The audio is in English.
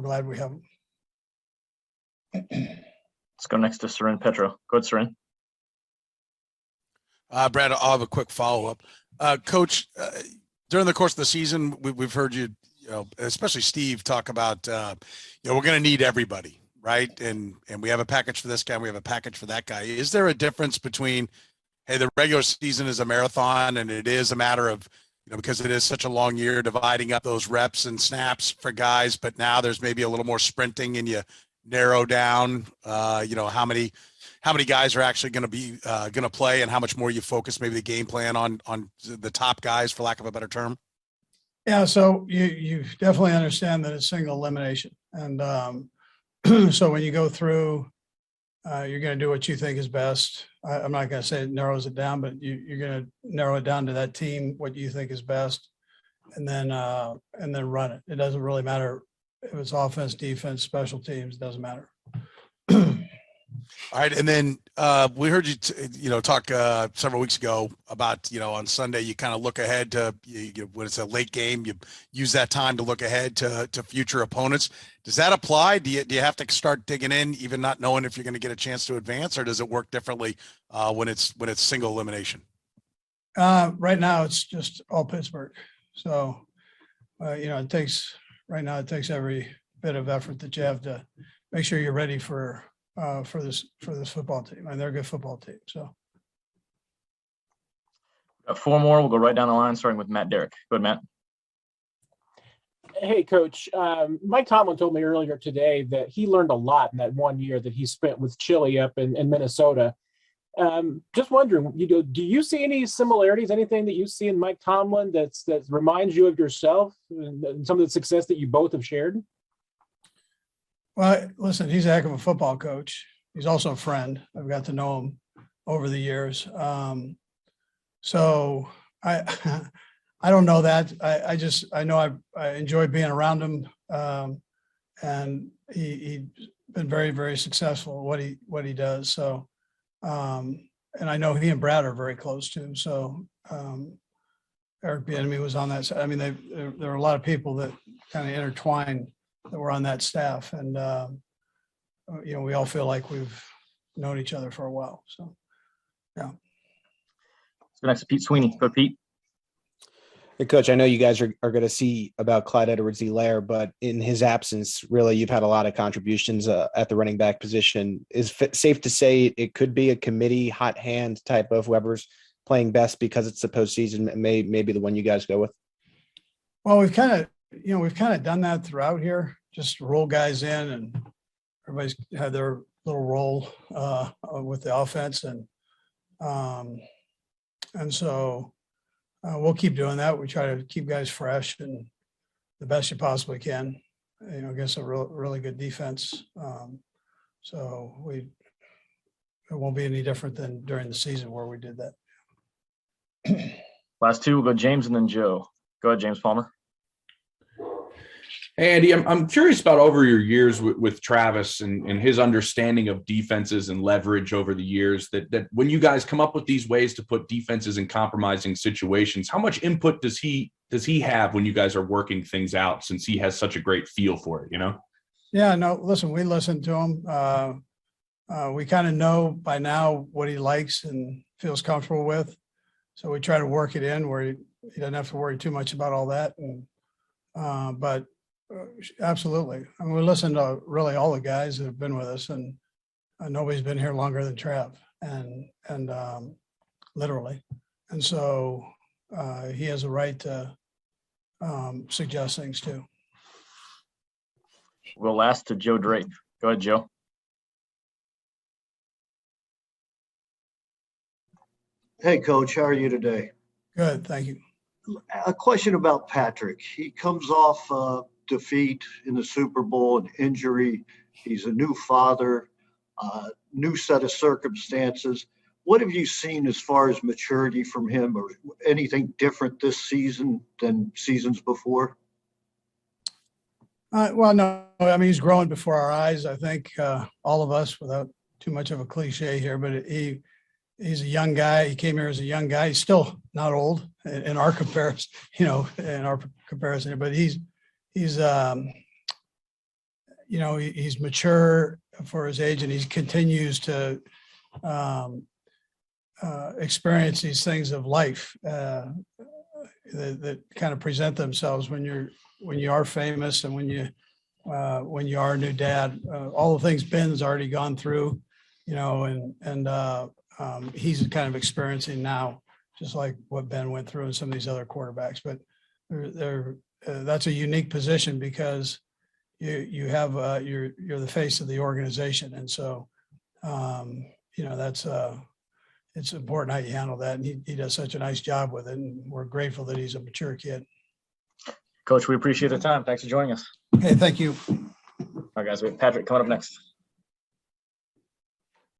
glad we have him. Let's go next to Seren Petro. Go ahead, Seren. Brad, I'll have a quick follow-up. Coach, during the course of the season, we've heard you, especially Steve, talk about, we're going to need everybody, right? And we have a package for this guy, and we have a package for that guy. Is there a difference between, hey, the regular season is a marathon, and it is a matter of, because it is such a long year, dividing up those reps and snaps for guys, but now there's maybe a little more sprinting, and you narrow down, how many guys are actually going to be going to play, and how much more you focus maybe the game plan on the top guys, for lack of a better term? Yeah, so you definitely understand that it's single elimination. And so when you go through, you're going to do what you think is best. I'm not going to say it narrows it down, but you're going to narrow it down to that team, what you think is best, and then run it. It doesn't really matter if it's offense, defense, special teams, doesn't matter. All right. And then we heard you, talk several weeks ago about, on Sunday, you kind of look ahead to when it's a late game, you use that time to look ahead to future opponents. Does that apply? Do you have to start digging in, even not knowing if you're going to get a chance to advance, or does it work differently when it's single elimination? Right now it's just all Pittsburgh. So, it takes every bit of effort that you have to make sure you're ready for this football team, and they're a good football team. So, got four more. We'll go right down the line, starting with Matt Derrick. Go ahead, Matt. Hey, Coach. Mike Tomlin told me earlier today that he learned a lot in that 1 year that he spent with Chili up in Minnesota. Just wondering, do you see any similarities? Anything that you see in Mike Tomlin that reminds you of yourself and some of the success that you both have shared? Well, listen, he's a heck of a football coach. He's also a friend. I've got to know him over the years. So I don't know that. I know I enjoy being around him, and he's been very, very successful at what he does. So, and I know he and Brad are very close too. So Eric Bieniemy was on that side. I mean, there are a lot of people that kind of intertwine that were on that staff, and we all feel like we've known each other for a while. So, yeah. Let's go next to Pete Sweeney. Go, Pete. Hey, Coach, I know you guys are going to see about Clyde Edwards-Helaire, but in his absence, really, you've had a lot of contributions at the running back position. Is it safe to say it could be a committee hot hand type of whoever's playing best because it's the postseason, maybe the one you guys go with? Well, we've kind of done that throughout here, just roll guys in, and everybody's had their little role with the offense, and so we'll keep doing that. We try to keep guys fresh and the best you possibly can, against a really good defense. So it won't be any different than during the season where we did that. Last two, we'll go James and then Joe. Go ahead, James Palmer. Hey, Andy, I'm curious about over your years with Travis and his understanding of defenses and leverage over the years, that when you guys come up with these ways to put defenses in compromising situations, how much input does he have when you guys are working things out, since he has such a great feel for it, Yeah, no, listen, we listen to him. We kind of know by now what he likes and feels comfortable with. So we try to work it in where he doesn't have to worry too much about all that. And, but absolutely. I mean, we listen to really all the guys that have been with us, and nobody's been here longer than Trav, and literally. And so he has a right to suggest things too. We'll last to Joe Drape. Go ahead, Joe. Hey, Coach, how are you today? Good, thank you. A question about Patrick. He comes off defeat in the Super Bowl, an injury. He's a new father, new set of circumstances. What have you seen as far as maturity from him, or anything different this season than seasons before? Well, no, I mean, he's growing before our eyes. I think all of us, without too much of a cliche here, but he's a young guy. He came here as a young guy. He's still not old in our comparison, but he's he's mature for his age, and he continues to experience these things of life that kind of present themselves when you are famous and when you are a new dad. All the things Ben's already gone through, and he's kind of experiencing now, just like what Ben went through and some of these other quarterbacks. But that's a unique position because you have you're the face of the organization, and so that's it's important how you handle that, and he does such a nice job with it, and we're grateful that he's a mature kid. Coach, we appreciate the time. Thanks for joining us. Okay, thank you. All right, guys, we have Patrick coming up next.